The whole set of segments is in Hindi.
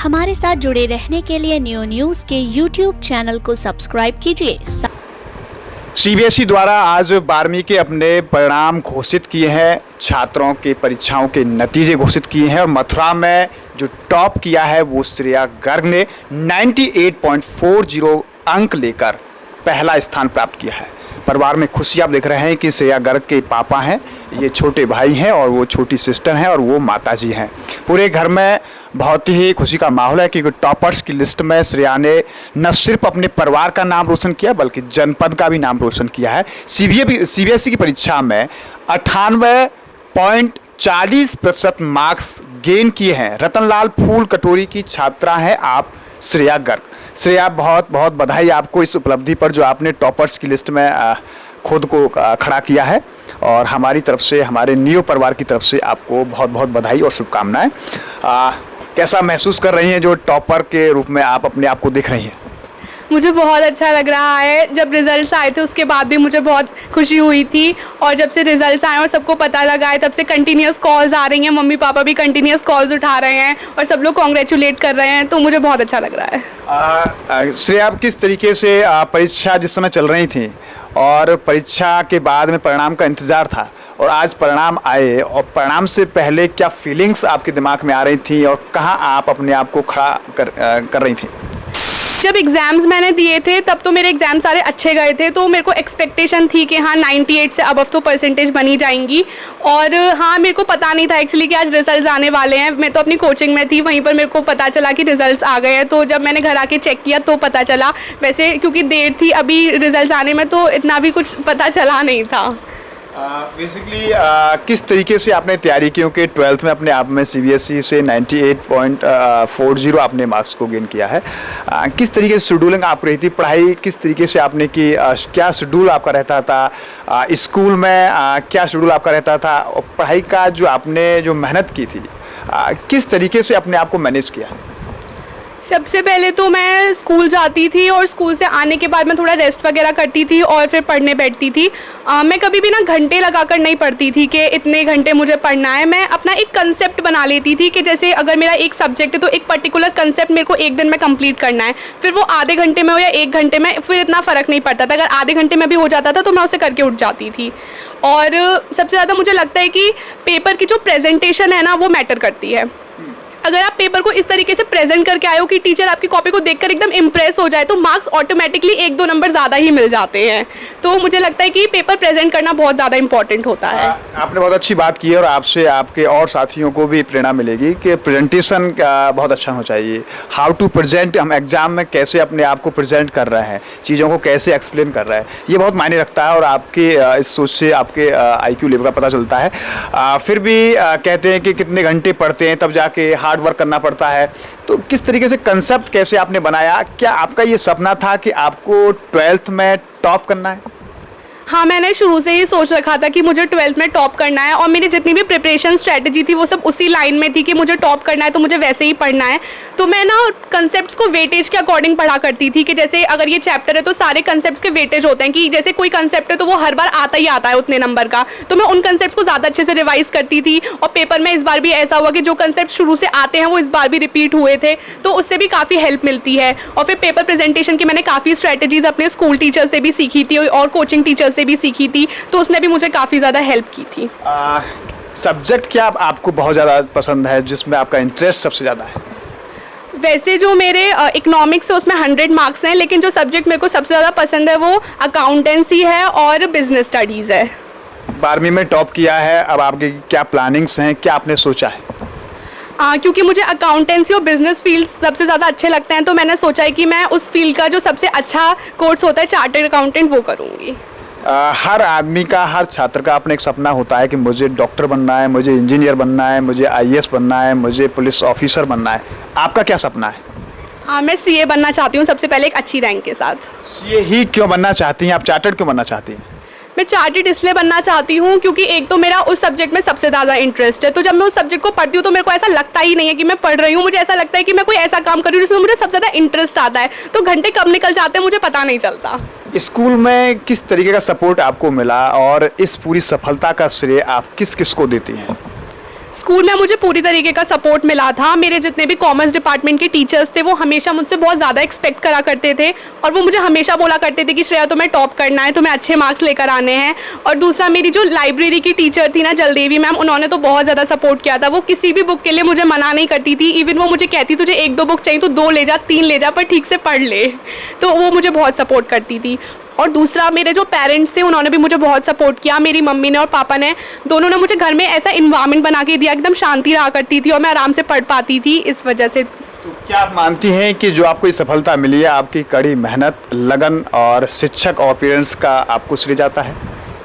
हमारे साथ जुड़े रहने के लिए न्यूज के यूट्यूब चैनल को सब्सक्राइब कीजिए। सीबीएसई द्वारा आज 12वीं के अपने परिणाम घोषित किए हैं, छात्रों के परीक्षाओं के नतीजे घोषित किए हैं और मथुरा में जो टॉप किया है वो श्रेया गर्ग ने 98.40 अंक लेकर पहला स्थान प्राप्त किया है। परिवार में खुशी आप देख रहे हैं कि श्रेया गर्ग के पापा हैं, ये छोटे भाई हैं और वो छोटी सिस्टर हैं और वो माताजी हैं। पूरे घर में बहुत ही खुशी का माहौल है क्योंकि टॉपर्स की लिस्ट में श्रेया ने न सिर्फ अपने परिवार का नाम रोशन किया बल्कि जनपद का भी नाम रोशन किया है। सीबीएसई की परीक्षा में 98.40% मार्क्स गेन किए हैं। रतनलाल फूल कटोरी की छात्रा हैं आप श्रेया गर्ग। श्रेया, बहुत बहुत बधाई आपको इस उपलब्धि पर जो आपने टॉपर्स की लिस्ट में खुद को खड़ा किया है और हमारी तरफ से, हमारे नियो परिवार की तरफ से आपको बहुत बहुत बधाई और शुभकामनाएं। कैसा महसूस कर रही हैं जो टॉपर के रूप में आप अपने आप को देख रही हैं? मुझे बहुत अच्छा लग रहा है। जब रिजल्ट्स आए थे उसके बाद भी मुझे बहुत खुशी हुई थी और जब से रिजल्ट्स आए और सबको पता लगा है तब से कंटिन्यूस कॉल्स आ रही हैं। मम्मी पापा भी कंटिन्यूस कॉल्स उठा रहे हैं और सब लोग कॉन्ग्रेचुलेट कर रहे हैं, तो मुझे बहुत अच्छा लग रहा है। श्रेया, आप किस तरीके से परीक्षा जिस समय चल रही थी और परीक्षा के बाद में परिणाम का इंतज़ार था और आज परिणाम आए और परिणाम से पहले क्या फीलिंग्स आपके दिमाग में आ रही थी और कहाँ आप अपने आप को खड़ा कर रही थी? जब एग्ज़ाम्स मैंने दिए थे तब तो मेरे एग्ज़ाम सारे अच्छे गए थे, तो मेरे को एक्सपेक्टेशन थी कि हाँ 98 से अबव तो परसेंटेज बनी जाएंगी। और हाँ, मेरे को पता नहीं था एक्चुअली कि आज रिजल्ट्स आने वाले हैं। मैं तो अपनी कोचिंग में थी, वहीं पर मेरे को पता चला कि रिजल्ट्स आ गए हैं। तो जब मैंने घर आके चेक किया तो पता चला। वैसे क्योंकि देर थी अभी रिजल्ट्स आने में तो इतना भी कुछ पता चला नहीं था। बेसिकली किस तरीके से आपने तैयारी की, क्योंकि 12th में अपने आप में सीबीएसई से 98.40 आपने मार्क्स को गेन किया है। किस तरीके से शेड्यूलिंग आप रही थी, पढ़ाई किस तरीके से आपने की, क्या शेड्यूल आपका रहता था स्कूल में, क्या शेड्यूल आपका रहता था और पढ़ाई का जो आपने जो मेहनत की थी किस तरीके से अपने आप को मैनेज किया? सबसे पहले तो मैं स्कूल जाती थी और स्कूल से आने के बाद मैं थोड़ा रेस्ट वगैरह करती थी और फिर पढ़ने बैठती थी। मैं कभी भी ना घंटे लगाकर नहीं पढ़ती थी कि इतने घंटे मुझे पढ़ना है। मैं अपना एक कंसेप्ट बना लेती थी कि जैसे अगर मेरा एक सब्जेक्ट है तो एक पर्टिकुलर कंसेप्ट मेरे को एक दिन में कंप्लीट करना है, फिर वो आधे घंटे में हो या 1 घंटे में, फिर इतना फ़र्क नहीं पड़ता था। अगर आधे घंटे में भी हो जाता था तो मैं उसे करके उठ जाती थी। और सबसे ज़्यादा मुझे लगता है कि पेपर की जो प्रेजेंटेशन है ना वो मैटर करती है। अगर आप पेपर को इस तरीके से प्रेजेंट करके आए हो कि टीचर आपकी कॉपी को देखकर एकदम इम्प्रेस हो जाए तो मार्क्स ऑटोमेटिकली 1-2 नंबर ज़्यादा ही मिल जाते हैं। तो मुझे लगता है कि पेपर प्रेजेंट करना बहुत ज़्यादा इंपॉर्टेंट होता है। आपने बहुत अच्छी बात की है और आपसे आपके और साथियों को भी प्रेरणा मिलेगी कि प्रेजेंटेशन बहुत अच्छा होना चाहिए। हाउ टू प्रेजेंट, हम एग्जाम में कैसे अपने आप को प्रेजेंट कर रहे हैं, चीज़ों को कैसे एक्सप्लेन कर रहे हैं, ये बहुत मायने रखता है और आपके इस सोच से आपके IQ लेवल का पता चलता है। फिर भी कहते हैं कि कितने घंटे पढ़ते हैं तब जाके हार्ड वर्क करना पड़ता है। तो किस तरीके से कंसेप्ट कैसे आपने बनाया? क्या आपका ये सपना था कि आपको 12th में टॉप करना है? हाँ, मैंने शुरू से ही सोच रखा था कि मुझे 12th में टॉप करना है और मेरी जितनी भी प्रिपरेशन स्ट्रेटजी थी वो सब उसी लाइन में थी कि मुझे टॉप करना है तो मुझे वैसे ही पढ़ना है। तो मैं ना कंसेप्ट्स को वेटेज के अकॉर्डिंग पढ़ा करती थी कि जैसे अगर ये चैप्टर है तो सारे कंसेप्ट्स के वेटेज होते हैं कि जैसे कोई कंसेप्ट है तो वो हर बार आता ही आता है उतने नंबर का, तो मैं उन कंसेप्ट्स को ज़्यादा अच्छे से रिवाइज करती थी। और पेपर में इस बार भी ऐसा हुआ कि जो कंसेप्ट शुरू से आते हैं वो इस बार भी रिपीट हुए थे, तो उससे भी काफ़ी हेल्प मिलती है। और फिर पेपर प्रेजेंटेशन की मैंने काफ़ी स्ट्रैटेजीज अपने स्कूल टीचर से भी सीखी थी और कोचिंग टीचर से भी सीखी थी, तो उसने भी मुझे काफ़ी ज़्यादा हेल्प की थी। सब्जेक्ट क्या आपको बहुत ज़्यादा पसंद है, जिसमें आपका इंटरेस्ट सबसे ज़्यादा है? वैसे जो मेरे इकोनॉमिक्स है उसमें 100 मार्क्स हैं, लेकिन जो सब्जेक्ट मेरे को सबसे ज़्यादा पसंद है वो अकाउंटेंसी है और बिजनेस स्टडीज़ है। 12वीं में टॉप किया है, अब आपके क्या प्लानिंग्स हैं, क्या आपने सोचा है? क्योंकि मुझे अकाउंटेंसी और बिजनेस फील्ड सबसे ज़्यादा अच्छे लगते हैं तो मैंने सोचा है कि मैं उस फील्ड का जो सबसे अच्छा कोर्स होता है चार्टर्ड अकाउंटेंट वो करूँगी। हर आदमी का, हर छात्र का अपना एक सपना होता है कि मुझे डॉक्टर बनना है, मुझे इंजीनियर बनना है, मुझे IAS बनना है, मुझे पुलिस ऑफिसर बनना है। आपका क्या सपना है? मैं CA बनना चाहती हूँ, सबसे पहले एक अच्छी रैंक के साथ। CA ही क्यों बनना चाहती हैं आप, चार्टर्ड क्यों बनना चाहती हैं? मैं चार्टर्ड इसलिए बनना चाहती हूँ क्योंकि एक तो मेरा उस सब्जेक्ट में सबसे ज़्यादा इंटरेस्ट है, तो जब मैं उस सब्जेक्ट को पढ़ती हूँ तो मेरे को ऐसा लगता ही नहीं है कि मैं पढ़ रही हूँ। मुझे ऐसा लगता है कि मैं कोई ऐसा काम कर रही हूँ जिसमें मुझे सबसे ज़्यादा इंटरेस्ट आता है, तो घंटे कब निकल जाते हैं मुझे पता नहीं चलता। स्कूल में किस तरीके का सपोर्ट आपको मिला और इस पूरी सफलता का श्रेय आप किस किस को देती हैं? स्कूल में मुझे पूरी तरीके का सपोर्ट मिला था। मेरे जितने भी कॉमर्स डिपार्टमेंट के टीचर्स थे वो हमेशा मुझसे बहुत ज़्यादा एक्सपेक्ट करा करते थे और वो मुझे हमेशा बोला करते थे कि श्रेया तुम्हें टॉप करना है, तुम्हें अच्छे मार्क्स लेकर आने हैं। और दूसरा मेरी जो लाइब्रेरी की टीचर थी ना जलदेवी मैम, उन्होंने तो बहुत ज़्यादा सपोर्ट किया था। वो किसी भी बुक के लिए मुझे मना नहीं करती थी। इवन वो मुझे कहती तुझे 1-2 बुक चाहिए तो 2 ले जा, 3 ले जा, पर ठीक से पढ़ ले। तो वो मुझे बहुत सपोर्ट करती थी। और दूसरा मेरे जो पेरेंट्स थे उन्होंने भी मुझे बहुत सपोर्ट किया। मेरी मम्मी ने और पापा ने, दोनों ने मुझे घर में ऐसा इन्वायरमेंट बना के दिया, एकदम शांति रहा करती थी और मैं आराम से पढ़ पाती थी इस वजह से। तो क्या आप मानती हैं कि जो आपको ये सफलता मिली है आपकी कड़ी मेहनत, लगन और शिक्षक और पेरेंट्स का आपको श्रेय जाता है?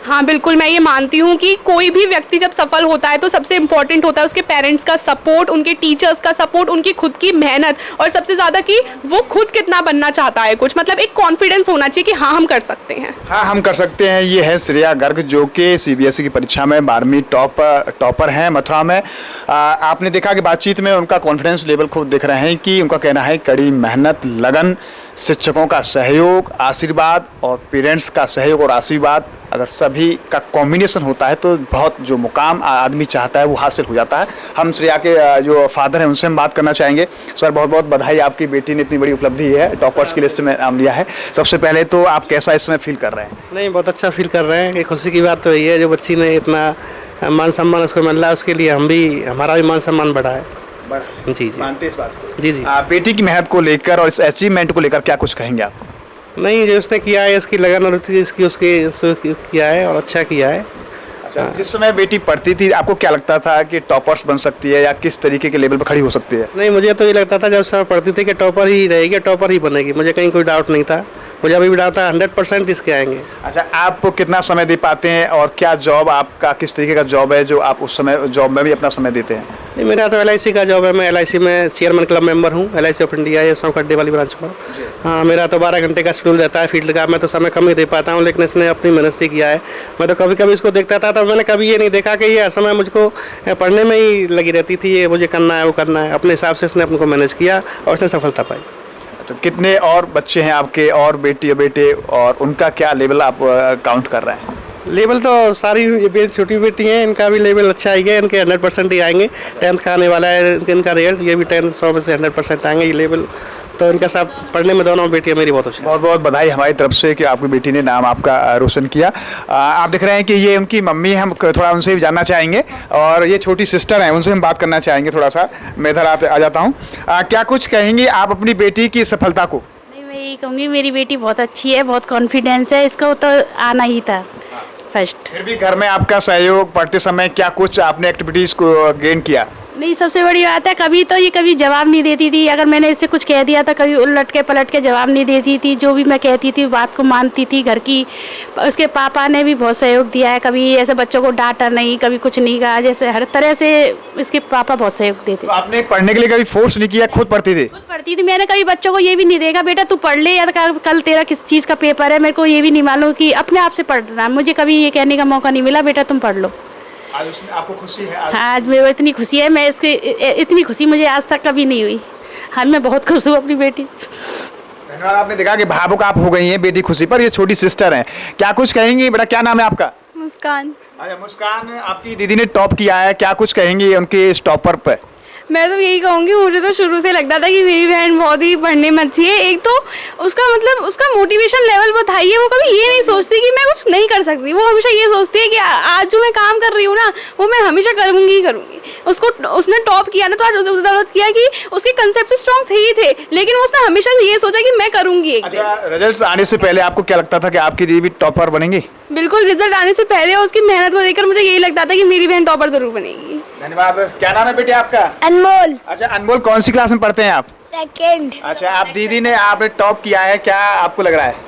हाँ बिल्कुल, मैं ये मानती हूँ कि कोई भी व्यक्ति जब सफल होता है तो सबसे इम्पोर्टेंट होता है उसके पेरेंट्स का सपोर्ट, उनके टीचर्स का सपोर्ट, उनकी खुद की मेहनत और सबसे ज़्यादा कि वो खुद कितना बनना चाहता है कुछ, मतलब एक कॉन्फिडेंस होना चाहिए कि हाँ हम कर सकते हैं। हाँ हम कर सकते हैं। ये है श्रेया गर्ग जो कि सीबीएसई की परीक्षा में 12वीं टॉपर हैं मथुरा में। आपने देखा कि बातचीत में उनका कॉन्फिडेंस लेवल खुद देख रहे हैं कि उनका कहना है कड़ी मेहनत, लगन, शिक्षकों का सहयोग, आशीर्वाद और पेरेंट्स का सहयोग और आशीर्वाद, अगर सभी का कॉम्बिनेशन होता है तो बहुत जो मुकाम आदमी चाहता है वो हासिल हो जाता है। हम श्रेया के जो फादर हैं उनसे हम बात करना चाहेंगे। सर बहुत बहुत बधाई, आपकी बेटी ने इतनी बड़ी उपलब्धि है, टॉपर्स की लिस्ट में नाम लिया है। सबसे पहले तो आप कैसा इसमें फील कर रहे हैं? नहीं, बहुत अच्छा फील कर रहे हैं। एक खुशी की बात तो यही है जो बच्ची ने इतना मान सम्मान उसको मिल रहा है, उसके लिए हमारा भी मान सम्मान बढ़ा है। जी जी, मानते इस बात को? जी जी। बेटी की मेहनत को लेकर और इस अचीवमेंट को लेकर क्या कुछ कहेंगे आप? नहीं, जो उसने किया है इसकी लगन और इसकी उसके किया है और अच्छा किया है। अच्छा, जिस समय बेटी पढ़ती थी आपको क्या लगता था कि टॉपर्स बन सकती है या किस तरीके के लेवल पर खड़ी हो सकती है? नहीं, मुझे तो ये लगता था जब समय पढ़ती थी कि टॉपर ही रहेगी, टॉपर ही बनेगी। मुझे कहीं कोई डाउट नहीं था। मुझे अभी भी डाउट था 100% इसके आएंगे। अच्छा, आप कितना समय दे पाते हैं और क्या जॉब आपका, किस तरीके का जॉब है जो आप उस समय जॉब में भी अपना समय देते हैं? नहीं, मेरा तो LIC का जॉब है। मैं LIC में चेयरमैन क्लब मेंबर हूँ, LIC ऑफ इंडिया, ये सौखड्डे वाली ब्रांच पर। हाँ, मेरा तो 12 घंटे का शेड्यूल रहता है फील्ड का। मैं तो समय कम ही दे पाता हूँ, लेकिन इसने अपनी मेहनत से किया है। मैं तो कभी कभी इसको देखता था तो मैंने कभी ये नहीं देखा कि ये हर समय मुझको पढ़ने में ही लगी रहती थी, ये मुझे करना है वो करना है। अपने हिसाब से इसने अपने को मैनेज किया और उसने सफलता पाई। तो कितने और बच्चे हैं आपके और बेटी बेटे, और उनका क्या लेवल आप काउंट कर रहे हैं? लेवल तो सारी ये छोटी बेटी हैं, इनका भी लेवल अच्छा आएगा। इनके 100% ही आएंगे। 10th का आने वाला है इनका रिजल्ट, ये भी 10 100 में से 100% आएंगे ये लेवल। तो इनका सब पढ़ने में दोनों बेटियां मेरी बहुत अच्छी। बहुत बहुत बधाई हमारी तरफ से कि आपकी बेटी ने नाम आपका रोशन किया। आप देख रहे हैं कि ये उनकी मम्मी है, हम थोड़ा उनसे भी जानना चाहेंगे और ये छोटी सिस्टर हैं, उनसे हम बात करना चाहेंगे थोड़ा सा। मैं इधर आ जाता हूँ। क्या कुछ कहेंगी आप अपनी बेटी की सफलता को? नहीं, मैं यही कहूँगी मेरी बेटी बहुत अच्छी है, बहुत कॉन्फिडेंस है, इसको तो आना ही था फर्स्ट। फिर भी घर में आपका सहयोग, पढ़ते समय क्या कुछ आपने एक्टिविटीज़ को गेन किया? नहीं, सबसे बड़ी बात है कभी तो ये कभी जवाब नहीं देती थी। अगर मैंने इससे कुछ कह दिया था कभी उलट के पलट के जवाब नहीं देती थी। जो भी मैं कहती थी बात को मानती थी घर की। उसके पापा ने भी बहुत सहयोग दिया है, कभी ऐसे बच्चों को डांटा नहीं, कभी कुछ नहीं कहा, जैसे हर तरह से इसके पापा बहुत सहयोग देते। तो आपने पढ़ने के लिए कभी फोर्स नहीं किया, खुद पढ़ती थी? खुद पढ़ती थी। मैंने कभी बच्चों को ये भी नहीं देखा बेटा तू पढ़ ले या कल तेरा किस चीज़ का पेपर है, मेरे को ये भी नहीं मालूम कि अपने आप से पढ़ना। मुझे कभी ये कहने का मौका नहीं मिला बेटा तुम पढ़ लो। आज उसमें आपको खुशी है? हाँ, आज मेरे को इतनी खुशी है, मैं इसके इतनी खुशी मुझे आज तक कभी नहीं हुई। हाँ, मैं बहुत खुश हूँ अपनी बेटी। धन्यवाद। आपने देखा कि भावुक आप हो गई हैं बेटी खुशी पर। ये छोटी सिस्टर हैं, क्या कुछ कहेंगी? बेटा क्या नाम है आपका? मुस्कान। अरे मुस्कान, आपकी दीदी ने टॉप किया है, क्या कुछ कहेंगी उनके इस टॉपर पर? मैं तो यही कहूँगी, मुझे तो शुरू से लगता था कि मेरी बहन बहुत ही पढ़ने में अच्छी है। एक तो उसका मतलब उसका मोटिवेशन लेवल बहुत हाई है। वो कभी ये नहीं सोचती कि मैं कुछ नहीं कर सकती। वो हमेशा ये सोचती है कि आज जो मैं काम कर रही हूँ ना वो मैं हमेशा करूँगी ही करूँगी। उसने टॉप किया ना तो आज उसने बदौलत किया कि उसके कंसेप्ट स्ट्रॉन्ग थे ही थे, लेकिन उसने हमेशा ये सोचा कि मैं करूँगी एक दिन। अच्छा, रिजल्ट आने से पहले आपको क्या लगता था कि आपकी दीदी भी टॉपर बनेंगी? बिल्कुल, रिजल्ट आने से पहले उसकी मेहनत को देखकर मुझे यही लगता था कि मेरी बहन टॉपर जरूर बनेगी। धन्यवाद। क्या नाम है बेटे आपका? अनमोल। अच्छा अनमोल, कौन सी क्लास में पढ़ते हैं आप? सेकंड। अच्छा, आप दीदी ने आपने टॉप किया है, क्या आपको लग रहा है?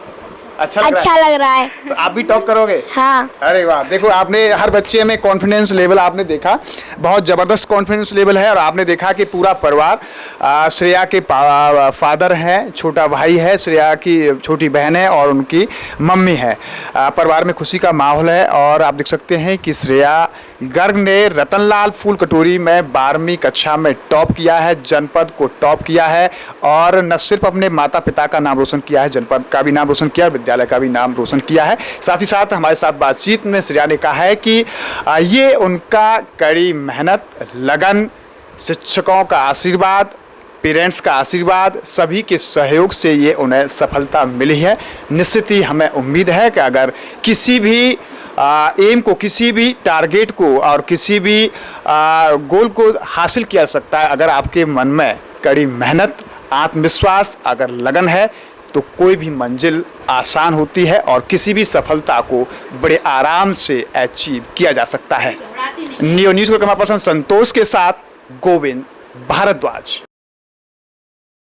अच्छा लग रहा है। तो आप भी टॉप करोगे? हाँ। अरे वाह, देखो आपने हर बच्चे में कॉन्फिडेंस लेवल आपने देखा, बहुत ज़बरदस्त कॉन्फिडेंस लेवल है। और आपने देखा कि पूरा परिवार, श्रेया के फादर हैं, छोटा भाई है, श्रेया की छोटी बहन है और उनकी मम्मी है। परिवार में खुशी का माहौल है। और आप देख सकते हैं कि श्रेया गर्ग ने रतनलाल फूल कटोरी में 12वीं कक्षा में टॉप किया है, जनपद को टॉप किया है और न सिर्फ अपने माता पिता का नाम रोशन किया है, जनपद का भी नाम रोशन किया, विद्यालय विद्यालय का भी नाम रोशन किया है। साथ ही साथ हमारे साथ बातचीत में श्रेया ने कहा है कि ये उनका कड़ी मेहनत, लगन, शिक्षकों का आशीर्वाद, पेरेंट्स का आशीर्वाद, सभी के सहयोग से ये उन्हें सफलता मिली है। निश्चित ही हमें उम्मीद है कि अगर किसी भी एम को, किसी भी टारगेट को और किसी भी गोल को हासिल किया जा सकता है, अगर आपके मन में कड़ी मेहनत, आत्मविश्वास, अगर लगन है तो कोई भी मंजिल आसान होती है और किसी भी सफलता को बड़े आराम से अचीव किया जा सकता है। नियो न्यूज़ को कैमरा पर्सन संतोष के साथ गोविंद भारद्वाज।